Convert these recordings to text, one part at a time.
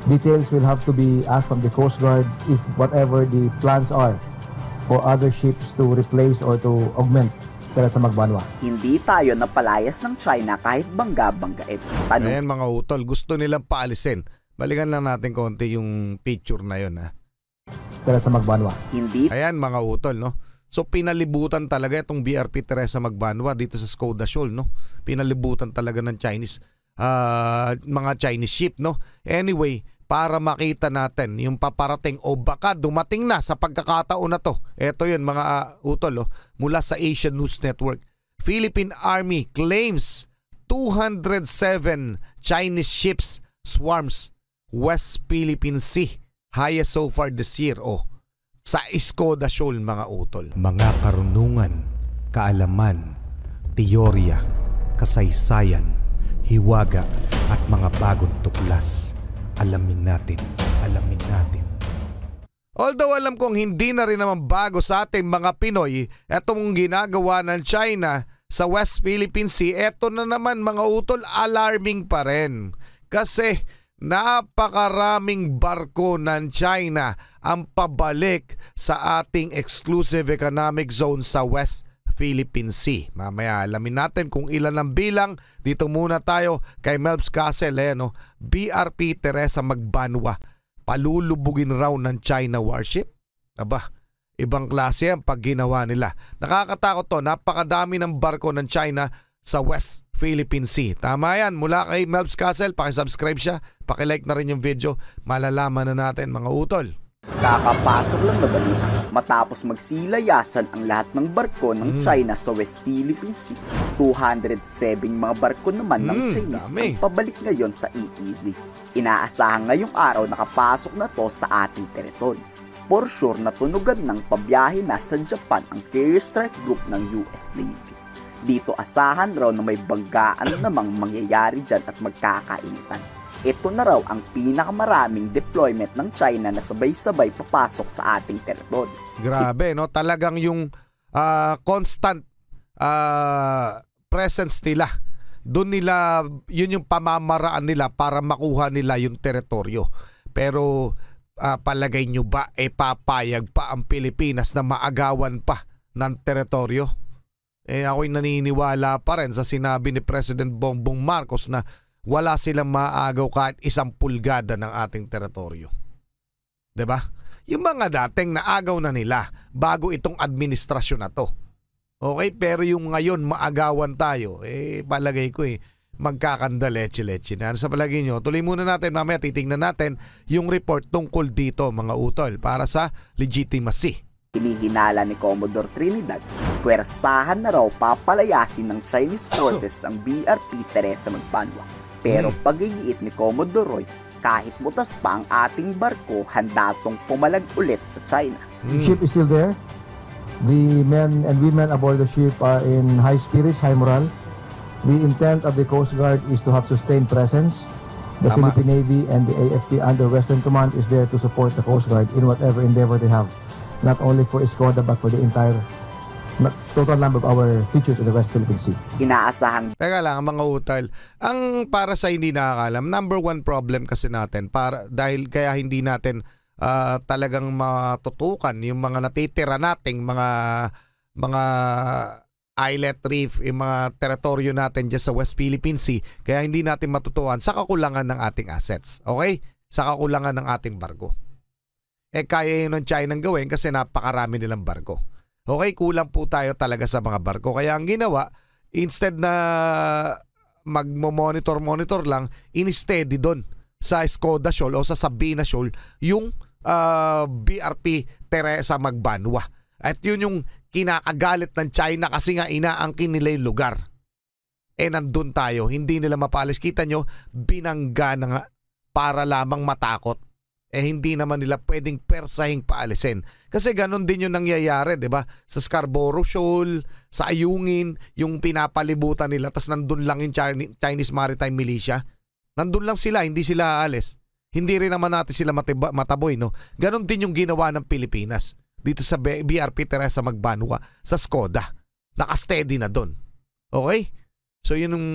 Details will have to be asked from the Coast Guard if whatever the plans are for other ships to replace or to augment Teresa Magbanwa. Hindi tayo napalayas ng China kahit bangga-banggain. Ayan mga utol, gusto nilang paalisin. Balikan lang natin konti yung picture na yun ha. Teresa Magbanwa. Hindi. Ayan mga utol, no? So pinalibutan talaga itong BRP Teresa Magbanwa dito sa Skoda Shoal, no? Pinalibutan talaga ng Chinese, mga Chinese ship, no? Anyway, para makita natin yung paparating o baka dumating na sa pagkakataon na to. Ito yun mga utol, mula sa Asian News Network. Philippine Army claims 207 Chinese ships swarms West Philippine Sea. Highest so far this year, sa Skoda Shoal mga utol. Mga karunungan, kaalaman, teorya, kasaysayan, hiwaga at mga bagong tuklas. Alamin natin. Although alam kong hindi na rin naman bago sa ating mga Pinoy etong ginagawa ng China sa West Philippine Sea, eto na naman mga utol, alarming pa rin. Kasi napakaraming barko ng China ang pabalik sa ating exclusive economic zone sa West Philippine Sea. Mamaya alamin natin kung ilan ang bilang. Dito muna tayo kay Melbs Castle, BRP Teresa Magbanwa. Palulubugin raw ng China warship? Aba, ibang klase ang pag ginawa nila. Nakakatakot to, napakadami ng barko ng China sa West Philippine Sea. Tama yan, mula kay Melbs Castle, pakisubscribe siya, pakilike na rin yung video, malalaman na natin mga utol. Kakapasok lang na balita matapos magsilayasan ang lahat ng barko ng China sa West Philippine Sea. 207 mga barko naman ng Chinese ang pabalik ngayon sa EEZ. Inaasahan ngayong araw nakapasok na to sa ating teritoryo. For sure na tunugan ng pabiyahe na sa Japan ang carrier strike group ng US Navy. Dito asahan raw na may banggaan namang mangyayari dyan at magkakainitan. Ito na raw ang pinakamaraming deployment ng China na sabay-sabay papasok sa ating teritoryo. Grabe, no? Talagang yung constant presence nila. Doon nila, yun yung pamamaraan nila para makuha nila yung teritoryo. Pero palagay nyo ba, papayag pa ang Pilipinas na maagawan pa ng teritoryo? Ako'y naniniwala pa rin sa sinabi ni President Bongbong Marcos na wala silang maagaw kahit 1 pulgada ng ating teritoryo. 'Di ba? Yung mga dating naagaw na nila bago itong administrasyon na to. Okay, pero yung ngayon maagawan tayo, palagay ko magkakanda leche-leche na. Sa palagay nyo, tuloy muna natin, mamaya titingnan natin yung report tungkol dito mga utol para sa legitimacy. Hinihinala ni Commodore Trinidad, pwersahan na raw papalayasin ng Chinese forces ang BRP Teresa Magbanwa. Pero pagigiit ni Commodore Roy, kahit butas pa ang ating barko, handa tong pumalag ulit sa China. The ship is still there. The men and women aboard the ship are in high spirits, high morale. The intent of the Coast Guard is to have sustained presence. The Philippine Navy and the AFP under Western Command is there to support the Coast Guard in whatever endeavor they have. Not only for Skoda but for the entire total number of our features in the West Philippine Sea. Inaasahan. Teka lang mga utol, ang para sa hindi nakakalam, number one problem kasi natin dahil kaya hindi natin talagang matutukan yung mga natitira nating mga islet reef, yung mga teritoryo natin dyan sa West Philippine Sea, kaya hindi natin matutukan sa kakulangan ng ating assets. Okay? Sa kakulangan ng ating barko. Kaya yun ng China gawin kasi napakarami nilang barko. Okay, kulang po tayo talaga sa mga barko. Kaya ang ginawa, instead na magmo-monitor lang, in-steady doon sa Skoda Shoal o sa Sabina Shoal yung BRP Teresa Magbanwa. At yun yung kinakagalit ng China kasi nga inaangkin nila yung lugar. Nandun tayo, hindi nila mapalis. Kita nyo, binangga na nga para lamang matakot. Hindi naman nila pwedeng persahing paalisin. Kasi ganun din yung nangyayari, di ba? Sa Scarborough Shoal, sa Ayungin, yung pinapalibutan nila, tas nandun lang yung Chinese Maritime Militia. Nandun lang sila, hindi sila aalis. Hindi rin naman natin sila mataboy, no? Ganun din yung ginawa ng Pilipinas. Dito sa BRP Teresa Magbanwa, sa Skoda. Nakasteady na dun. Okay? So yun yung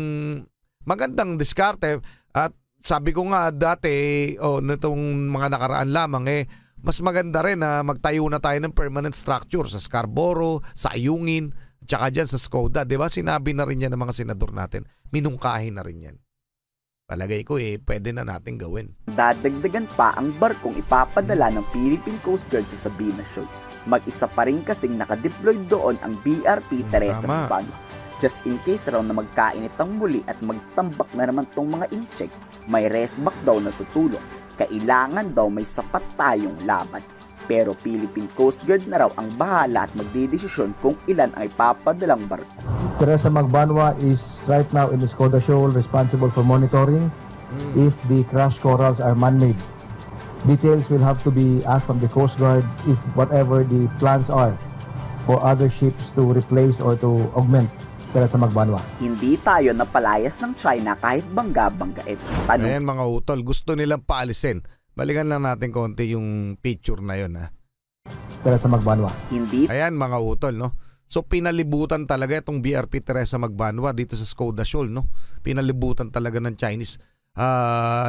magandang diskarte at sabi ko nga dati, nitong mga nakaraan lamang, mas maganda rin na magtayo na tayo ng permanent structure sa Scarborough, sa Ayungin, tsaka dyan sa Skoda. Diba? Sinabi na rin yan ng mga senador natin. Minungkahin na rin yan. Palagay ko pwede na natin gawin. Dadagdagan pa ang barkong ipapadala ng Philippine Coast Guard sa Sabina Shoal. Mag-isa pa rin kasing nakadeploy doon ang BRP Teresa Magbanwa. Just in case raw na magkainit ang muli at magtambak na naman tong mga incheck, may resback daw na tutulong. Kailangan daw may sapat tayong laban. Pero Philippine Coast Guard na raw ang bahala at magdidesisyon kung ilan ang ipapadalang barko. Teresa Magbanwa is right now in the Skoda Shoal responsible for monitoring if the crash corals are man-made. Details will have to be asked from the Coast Guard if whatever the plans are for other ships to replace or to augment Teresa Magbanwa. Hindi tayo napalayas ng China kahit bangga-banggain. Ayan mga utol, gusto nilang paalisin. Balikan lang natin konti yung picture na yun. Teresa Magbanwa. Ayan mga utol, no? So pinalibutan talaga itong BRP Teresa Magbanwa dito sa Skoda Shoal, no? Pinalibutan talaga ng Chinese,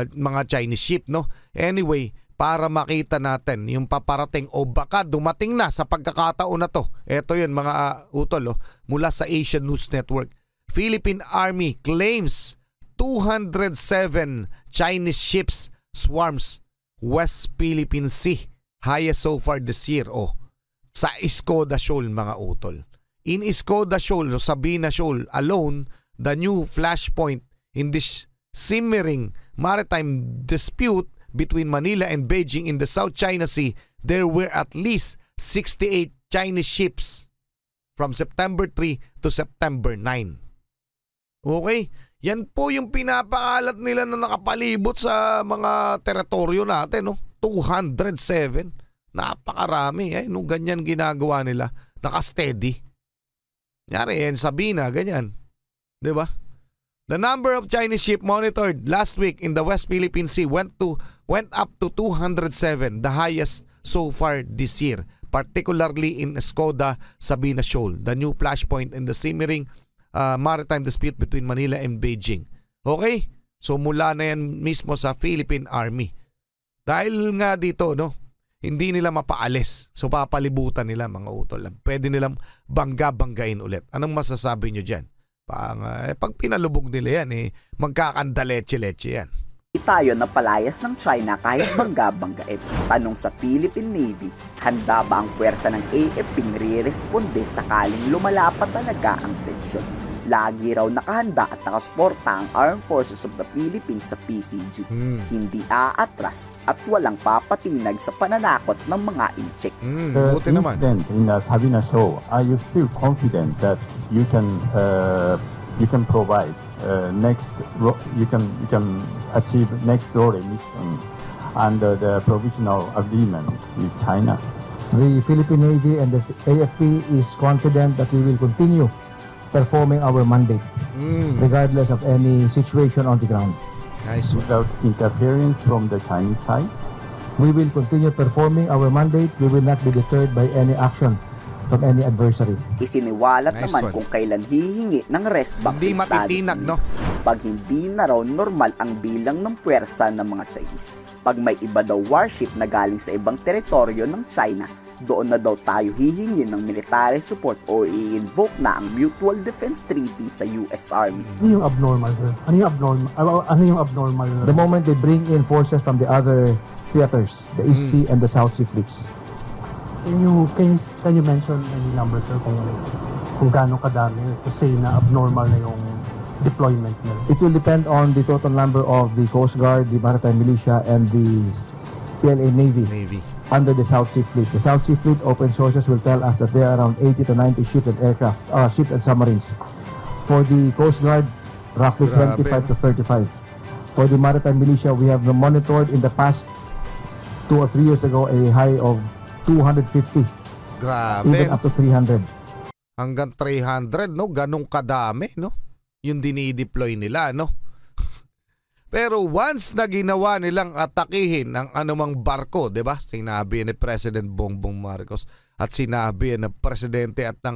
mga Chinese ship, no? Anyway, para makita natin yung paparating o baka dumating na sa pagkakataon na to. Ito yun mga utol, mula sa Asian News Network. Philippine Army claims 207 Chinese ships swarms West Philippine Sea. Highest so far this year. Sa Skoda Shoal mga utol. In Skoda Shoal, Sabina Shoal alone, the new flashpoint in this simmering maritime dispute between Manila and Beijing in the South China Sea, there were at least 68 Chinese ships from September 3 to September 9. Okay? Yan po yung pinapakalat nila na nakapalibot sa mga teritoryo natin, no? 207. Napakarami. Ganyan ginagawa nila. Naka-steady. Nyari yan, Sabina, ganyan. Diba? The number of Chinese ship monitored last week in the West Philippine Sea went up to 207, the highest so far this year, particularly in Skoda Sabina Shoal, the new flashpoint in the simmering maritime dispute between Manila and Beijing. Okay? So mula na yan mismo sa Philippine Army. Dahil nga dito, no, hindi nila mapaalis. So papalibutan nila mga utol. Pwede nilang bangga-banggain ulit. Anong masasabi nyo dyan? Pag pinalubog nila yan, magkakanda leche-leche yan. Tayo napalayas ng China kahit bangga-banggain. Tanong sa Philippine Navy, handa ba ang puwersa ng AFP re-responde sakaling lumala pa talaga ang tensyon? Lagi raw nakahanda at nakasuporta ang Armed Forces of the Philippines sa PCG. Hindi aatras at walang papatinag sa pananakot ng mga incheck. Buti naman. In Sabina Shoal, are you still confident that you can provide you can achieve next role mission under the provisional agreement with China? The Philippine Navy and the AFP is confident that we will continue performing our mandate regardless of any situation on the ground. Nice. Without interference from the Chinese side? We will continue performing our mandate. We will not be deterred by any action from any adversary. Isiniwalat Nice naman one. kung kailan hihingi ng restback Hindi sa Estados matitinag, no? Unidos. Pag hindi na raw normal ang bilang ng puwersa ng mga Chinese. Pag may iba daw warship na galing sa ibang teritoryo ng China, doon na daw tayo hihingi ng military support o i-invoke na ang Mutual Defense Treaty sa US Army. Ano yung abnormal, sir? Ano yung abnormal? The moment they bring in forces from the other theaters, the East Sea and the South Sea fleets. Can you mention any numbers, sir, kung gaano kadami to say na abnormal na yung deployment nila? It will depend on the total number of the Coast Guard, the Maritime Militia, and the PLA Navy under the South Sea Fleet. The South Sea Fleet open sources will tell us that there are around 80 to 90 ships and aircraft, ships and submarines. For the Coast Guard, roughly 25 to 35. For the Maritime Militia, we have monitored in the past 2 or 3 years ago a high of 250, Grabe. even up to 300. Hanggang 300, no? Ganong kadami, no? Yung dinideploy nila, no? Pero once na ginawa nilang atakihin ang anumang barko, 'di ba? Sinabi ni President Bongbong Marcos at sinabi ng presidente at ng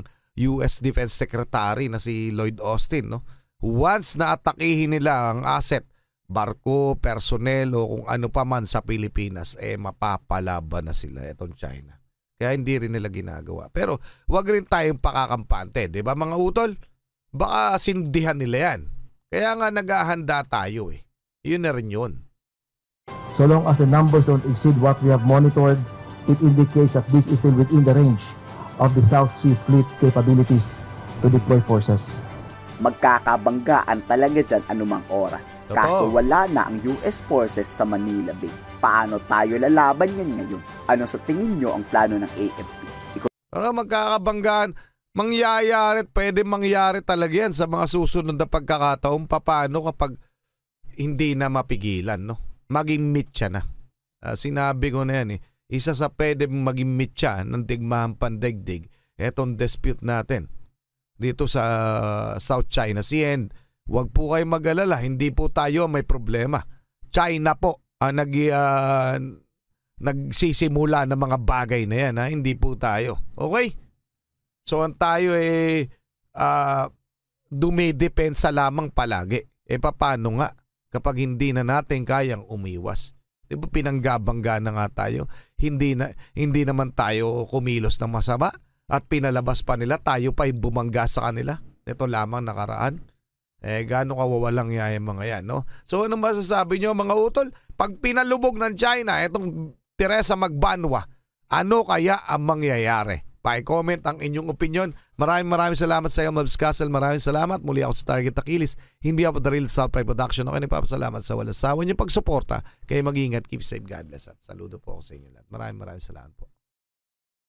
US Defense Secretary na si Lloyd Austin, no? Once na atakihin nila ang asset barko, personnel o kung ano pa man sa Pilipinas, mapapalaban na sila itong China. Kaya hindi rin nila ginagawa. Pero wag rin tayong pakakampante, di ba mga utol? Baka sindihan nila yan. Kaya nga naghahanda tayo eh. Yun na rin yun. So long as the numbers don't exceed what we have monitored, it indicates that this is still within the range of the South Sea Fleet capabilities to deploy forces. Magkakabanggaan talaga dyan anumang oras. Totoo. Kaso wala na ang US forces sa Manila Bay. Paano tayo lalaban yan ngayon? Ano sa tingin nyo ang plano ng AFP? Magkakabanggaan, pwede mangyari talaga yan sa mga susunod na pagkakataon. Paano kapag hindi na mapigilan, no? Maging mitya na. Sinabi ko na yan eh. Isa sa pwede maging mitya ng digmahan pandaigdig, etong dispute natin dito sa South China Sea. And wag po kayo mag-alala, hindi po tayo may problema. China po ang nagsisimula ng mga bagay na yan, ha? Hindi po tayo. Okay? So ang tayo dumidepensa lamang palagi. Paano nga kapag hindi na natin kayang umiwas? Di ba pinanggabangga na nga tayo? Hindi naman tayo kumilos ng masama at pinalabas pa nila, tayo pa yung bumangga sa kanila. Ito lamang nakaraan. Gaano kawawalang yaya mga yan, no? So ano masasabi nyo mga utol? Pag pinalubog ng China, itong Teresa Magbanwa, ano kaya ang mangyayari? Pa-comment ang inyong opinion. Maraming salamat sa iyo, Mavs Castle. Maraming salamat. Muli ako sa Target Achilles. Hindi ako the real South Pride Production. Okay, nagpapasalamat sa walang sawa niyong pagsuporta. Kaya mag-ingat, keep safe, God bless. At saludo po ako sa inyo lahat. Maraming salamat po.